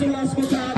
उल्लासको साथ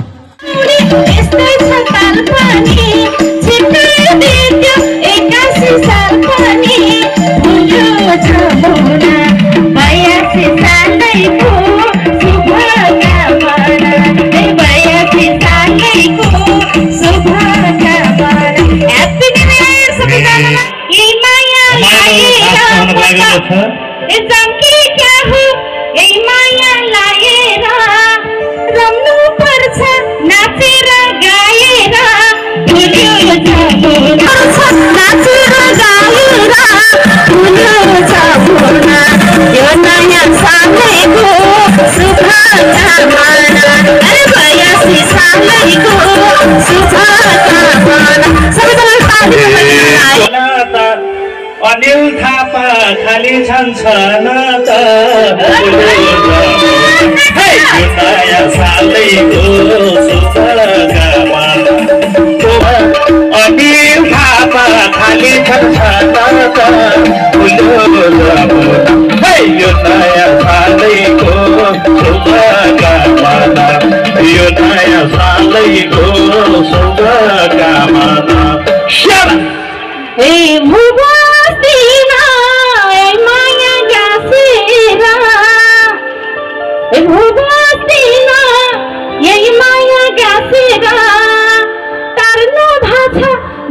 अनिल थापा खाली छन् त नयाँ सालैको शुभकामना। अनिल थापा खाली छन् त यो नयाँ सालैको शुभकामना, यो नयाँ सालैको शुभकामना।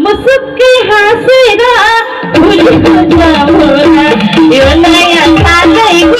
मुसुक्के हाँसेरा भुलेको जाऊला यो नयाँ सालैको।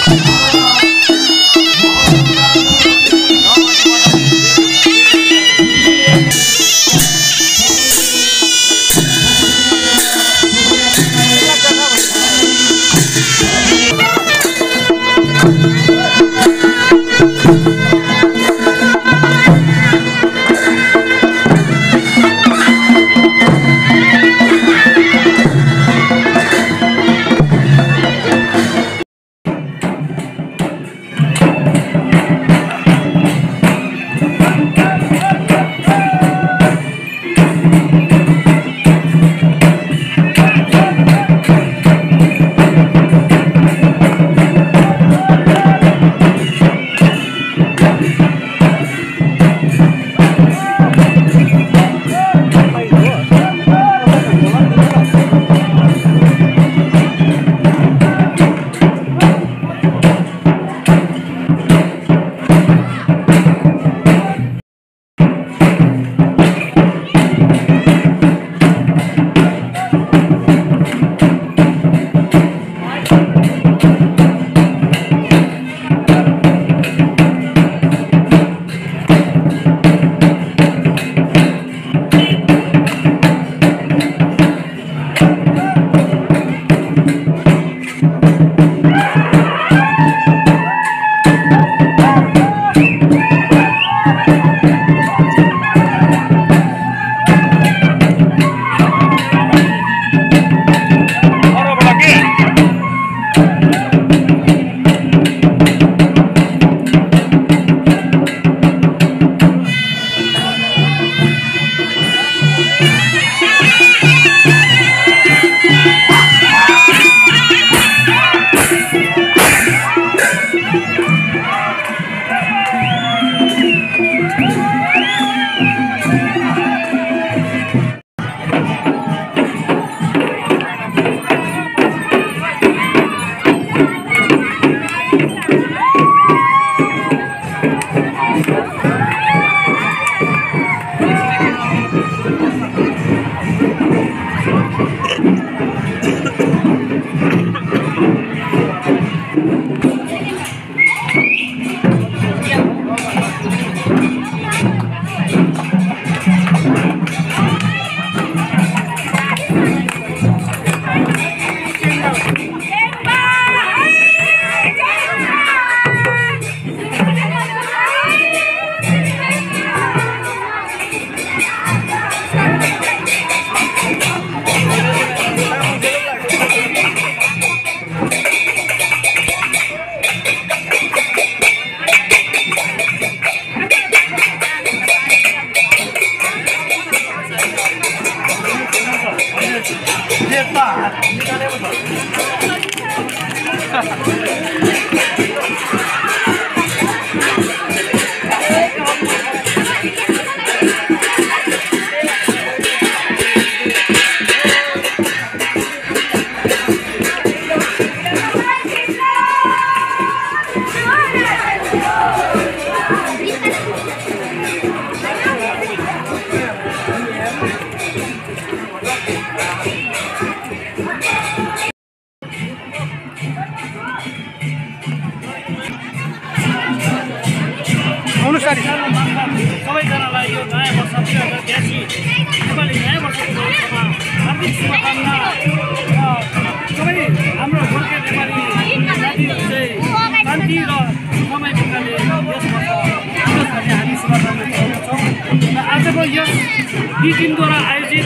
हाम्रो यस टिमद्वारा आयोजित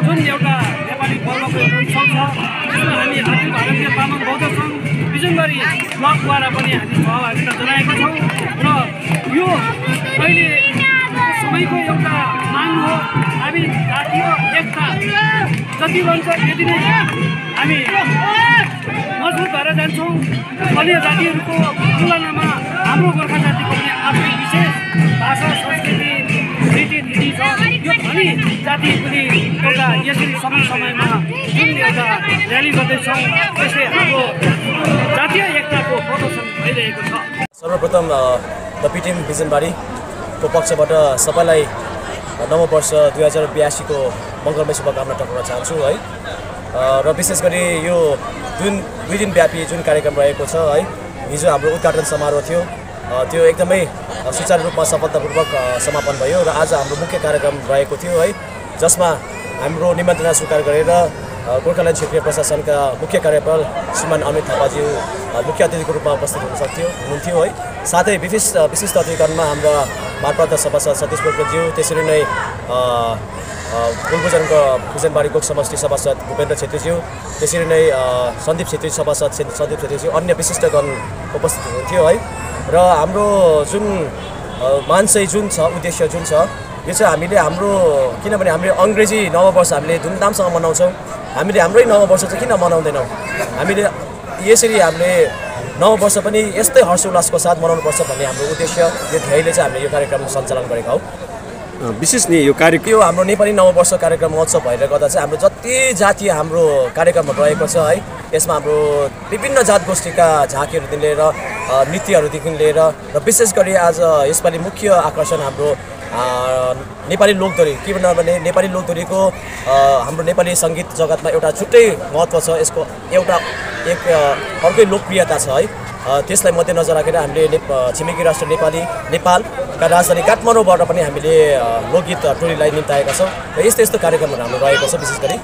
जुन एउटा नेपाली पर्वको एउटा उत्सव छ त्यसमा हामी अखिल भारतीय तामाङ बौद्ध सङ्घ बिजनबारी ब्लकद्वारा पनि हामी सहभागिता जनाएका छौँ र यो अहिले सबैको एउटा माग हो। हामी जातीय एकता जति भन्छ यति नै हामी मजबुत भएर जान्छौँ। अन्य जातिहरूको तुलनामा हाम्रो गोर्खा जातिको पनि आफ्नै विशेष भाषा संस्कृति रीतिनीति छ। यो धनी जाति पनि एउटा यसरी समय समयमा जुन एउटा र्याली गर्दैछौँ त्यसले हाम्रो जातीय एकताको प्रदर्शन भइरहेको छ। सर्वप्रथम द पिटिम बिजनबारीको पक्षबाट सबैलाई नववर्ष 2082 को मङ्गलमय शुभकामना टक्राउन चाहन्छु है। र विशेष गरी यो जुन 2 दिनव्यापी जुन कार्यक्रम रहेको छ है, हिजो हाम्रो उद्घाटन समारोह थियो, त्यो एकदमै सुचारू रूपमा सफलतापूर्वक समापन भयो र आज हाम्रो मुख्य कार्यक्रम रहेको थियो है, जसमा हाम्रो निमन्त्रणा स्वीकार गरेर गोर्खाल्यान्ड क्षेत्रीय प्रशासनका मुख्य कार्यपाल श्रीमान अमित थापाज्यू मुख्य अतिथिको रूपमा उपस्थित हुनुहुन्थ्यो है। साथै विशिष्ट अतिथिगणमा हाम्रा भारप्राप्त सभासद सतीश पोखरेलज्यू, त्यसरी नै फुलबुजनको बिजनबारी गोक समष्टि सभासद भूपेन्द्र छेत्रीज्यू, त्यसरी नै सन्दीप छेत्री सभासद सन्दीप छेत्रीज्यू, अन्य विशिष्टगण उपस्थित हुनुहुन्थ्यो है। र हाम्रो जुन मान्छे जुन छ, उद्देश्य जुन छ, यो चाहिँ हामीले हाम्रो, किनभने हामीले अङ्ग्रेजी नववर्ष हामीले धुमधामसँग मनाउँछौँ, हामीले हाम्रै नववर्ष चाहिँ किन मनाउँदैनौँ? हामीले यसरी हामीले नववर्ष पनि यस्तै हर्षोल्लासको साथ मनाउनुपर्छ भन्ने हाम्रो उद्देश्य, यो ध्येयले चाहिँ हामीले यो कार्यक्रम सञ्चालन गरेका हौँ। विशेष नि यो कार्यक्रम यो हाम्रो नेपाली नववर्ष कार्यक्रम महोत्सव भएर गर्दा चाहिँ हाम्रो जति जातीय हाम्रो कार्यक्रमहरू रहेको छ है, यसमा हाम्रो विभिन्न जात गोष्ठीका झाँकीहरूदेखि लिएर नृत्यहरूदेखि लिएर र विशेष गरी आज यसपालि मुख्य आकर्षण हाम्रो नेपाली लोकदोरी, के भन्नु भने नेपाली लोकदोरीको हाम्रो नेपाली सङ्गीत जगतमा एउटा छुट्टै महत्त्व छ, यसको एउटा अर्कै लोकप्रियता छ है। त्यसलाई मध्यनजर राखेर हामीले छिमेकी राष्ट्र नेपालका राजधानी काठमाडौँबाट पनि हामीले लोकगीत टोलीलाई निम्ताएका छौँ र यस्तो कार्यक्रमहरू हाम्रो रहेको छ। विशेष गरी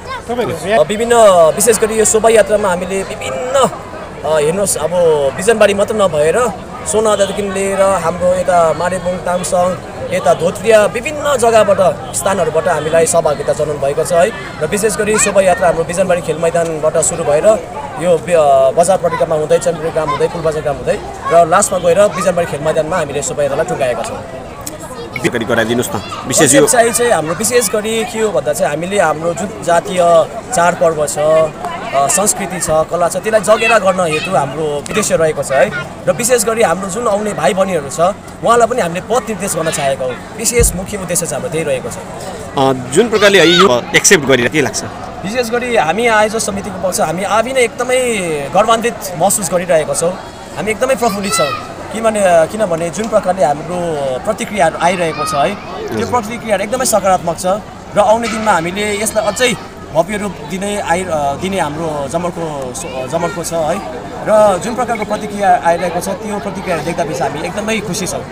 विशेष गरी यो शोभायात्रामा हामीले विभिन्न हेर्नुहोस्, अब बिजनबारी मात्र नभएर सोनादादेखि लिएर हाम्रो यता मारेबुङ, तामसङ, यता धोत्रिया विभिन्न जग्गाबाट स्थानहरूबाट हामीलाई सहभागिता जनाउनु भएको छ है। र विशेष गरी शोभायात्रा हाम्रो बिजनबारी खेल मैदानबाट सुरु भएर यो बजार परिक्रमा हुँदै, चन्द्रपुर ग्राम हुँदै, पुलबजार ग्राम हुँदै र लास्टमा गएर बिजनबारी खेल मैदानमा हामीले शोभायात्रालाई टुङ्गाएका छौँ। गराइदिनुहोस् न। विशेष यो चाहिँ हाम्रो विशेष गरी के हो भन्दा चाहिँ हामीले हाम्रो जुन जातीय चाडपर्व छ, संस्कृति छ, कला छ, त्यसलाई जगेरा गर्न हेतु हाम्रो उद्देश्य रहेको छ है। र विशेष गरी हाम्रो जुन आउने भाइ बहिनीहरू छ उहाँलाई पनि हामीले पथ निर्देश गर्न चाहेका हौँ। विशेष मुख्य उद्देश्य चाहिँ हाम्रो त्यही रहेको छ। जुन प्रकारले यो एक्सेप्ट गरिरहेको के लाग्छ? विशेष गरी हामी आयोजक समितिको पक्ष हामी आफै नै एकदमै गर्वान्वित महसुस गरिरहेका छौँ। हामी एकदमै प्रफुल्लित छौँ, किनभने जुन प्रकारले हाम्रो प्रतिक्रियाहरू आइरहेको छ है, त्यो प्रतिक्रियाहरू एकदमै सकारात्मक छ र आउने दिनमा हामीले यसलाई अझै भव्य रूप दिने हाम्रो जमर्को छ है। र जुन प्रकारको प्रतिक्रिया आइरहेको छ त्यो प्रतिक्रियाहरू देख्दा हामी एकदमै खुसी छौँ।